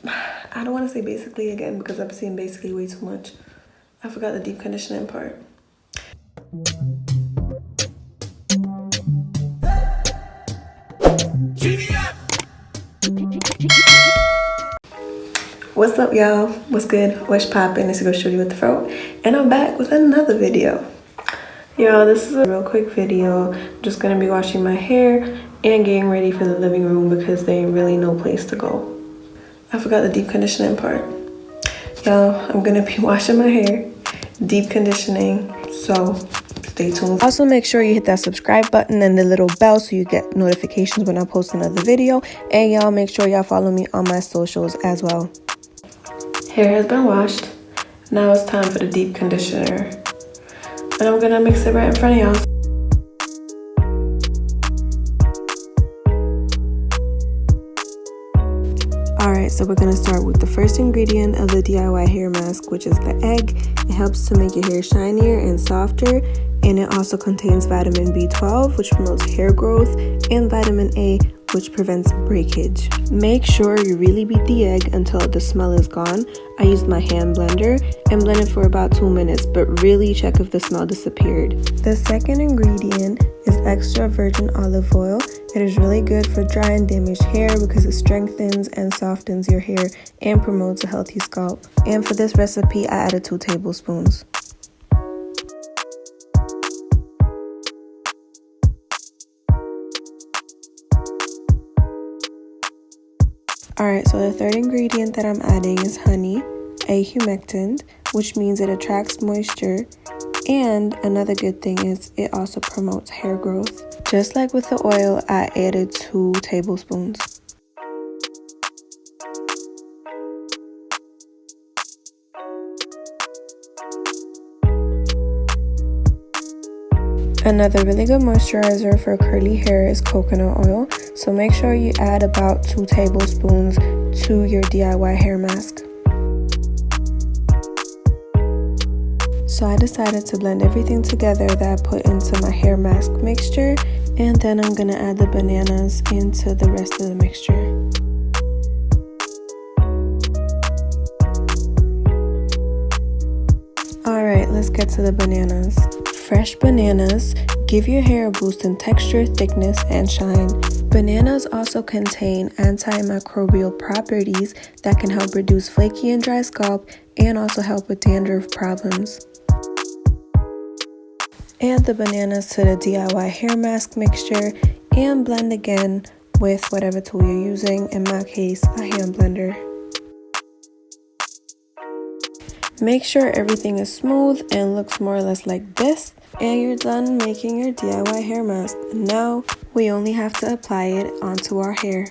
I don't want to say basically again because I've seen basically way too much. I forgot the deep conditioning part. What's up, y'all? What's good? What's poppin'? It's your girl Shorty with the Fro, and I'm back with another video. Y'all, this is a real quick video. I'm just gonna be washing my hair and getting ready for the living room because there ain't really no place to go. I forgot the deep conditioning part. Y'all, I'm gonna be washing my hair, deep conditioning, so stay tuned. Also, make sure you hit that subscribe button and the little bell so you get notifications when I post another video. And y'all, make sure y'all follow me on my socials as well. Hair has been washed. Now it's time for the deep conditioner. And I'm gonna mix it right in front of y'all. Alright, so we're gonna start with the first ingredient of the DIY hair mask, which is the egg. It helps to make your hair shinier and softer, and it also contains vitamin B12, which promotes hair growth, and vitamin A, which prevents breakage. Make sure you really beat the egg until the smell is gone. I used my hand blender and blended for about 2 minutes, but really check if the smell disappeared. The second ingredient is extra virgin olive oil. It is really good for dry and damaged hair because it strengthens and softens your hair and promotes a healthy scalp. And for this recipe, I added 2 tablespoons. Alright, so the third ingredient that I'm adding is honey, a humectant, which means it attracts moisture. And another good thing is it also promotes hair growth. Just like with the oil, I added 2 tablespoons. Another really good moisturizer for curly hair is coconut oil, so make sure you add about 2 tablespoons to your DIY hair mask. So I decided to blend everything together that I put into my hair mask mixture, and then I'm gonna add the bananas into the rest of the mixture. Alright, let's get to the bananas. Fresh bananas give your hair a boost in texture, thickness, and shine. Bananas also contain antimicrobial properties that can help reduce flaky and dry scalp and also help with dandruff problems. Add the bananas to the DIY hair mask mixture and blend again with whatever tool you're using, in my case, a hand blender. Make sure everything is smooth and looks more or less like this, and you're done making your DIY hair mask. Now we only have to apply it onto our hair.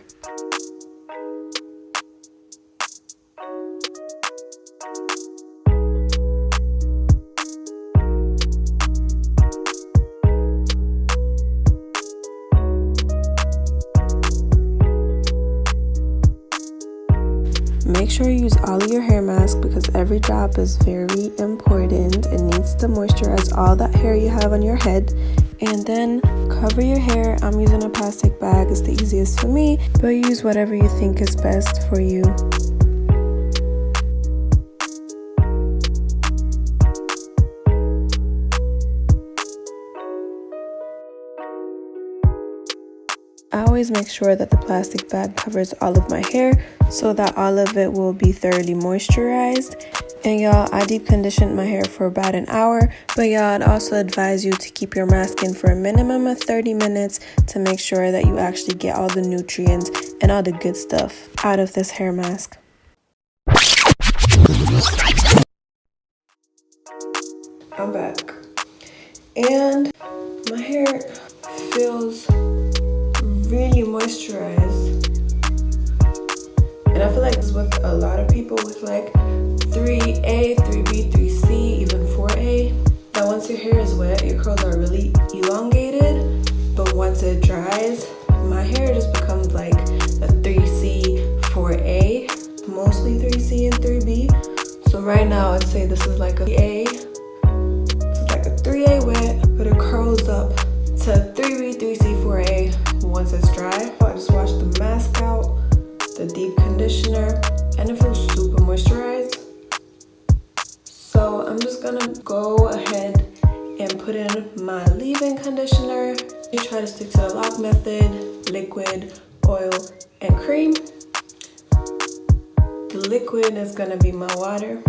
Make sure you use all of your hair mask because every drop is very important. It needs to moisturize all that hair you have on your head. And then cover your hair. I'm using a plastic bag. It's the easiest for me, but use whatever you think is best for you. I always make sure that the plastic bag covers all of my hair so that all of it will be thoroughly moisturized. And y'all, I deep conditioned my hair for about an hour, but y'all, I'd also advise you to keep your mask in for a minimum of 30 minutes to make sure that you actually get all the nutrients and all the good stuff out of this hair mask. I'm back, and my hair feels really moisturized, and I feel like this is with a lot of people with like 3A, 3B, 3C, even 4A, that once your hair is wet, your curls are really elongated, but once it dries, my hair just becomes like a 3C, 4A, mostly 3C and 3B. So right now I'd say this is like a 3A. This is like a 3A wet, but it curls up to 3B, 3C, 4A once it's dry. I just wash the mask out, the deep conditioner, and it feels super moisturized. So I'm just gonna go ahead and put in my leave-in conditioner. You try to stick to the lock method: liquid, oil, and cream. The liquid is gonna be my water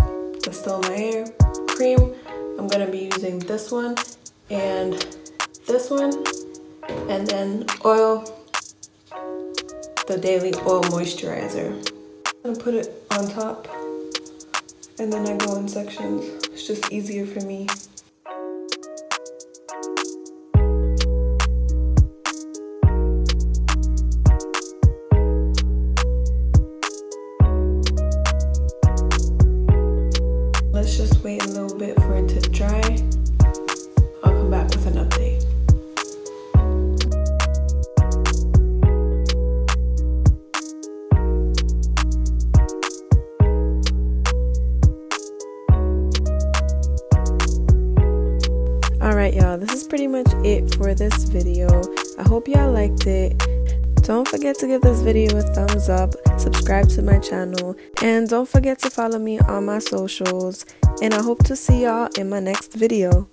to still my hair. Cream, I'm gonna be using this one and this one. And then oil, the daily oil moisturizer. I'm gonna put it on top and then I go in sections. It's just easier for me. Let's just wait a little bit for it to dry. I'll come back with an update. Alright y'all, this is pretty much it for this video. I hope y'all liked it. Don't forget to give this video a thumbs up, subscribe to my channel, and don't forget to follow me on my socials. And I hope to see y'all in my next video.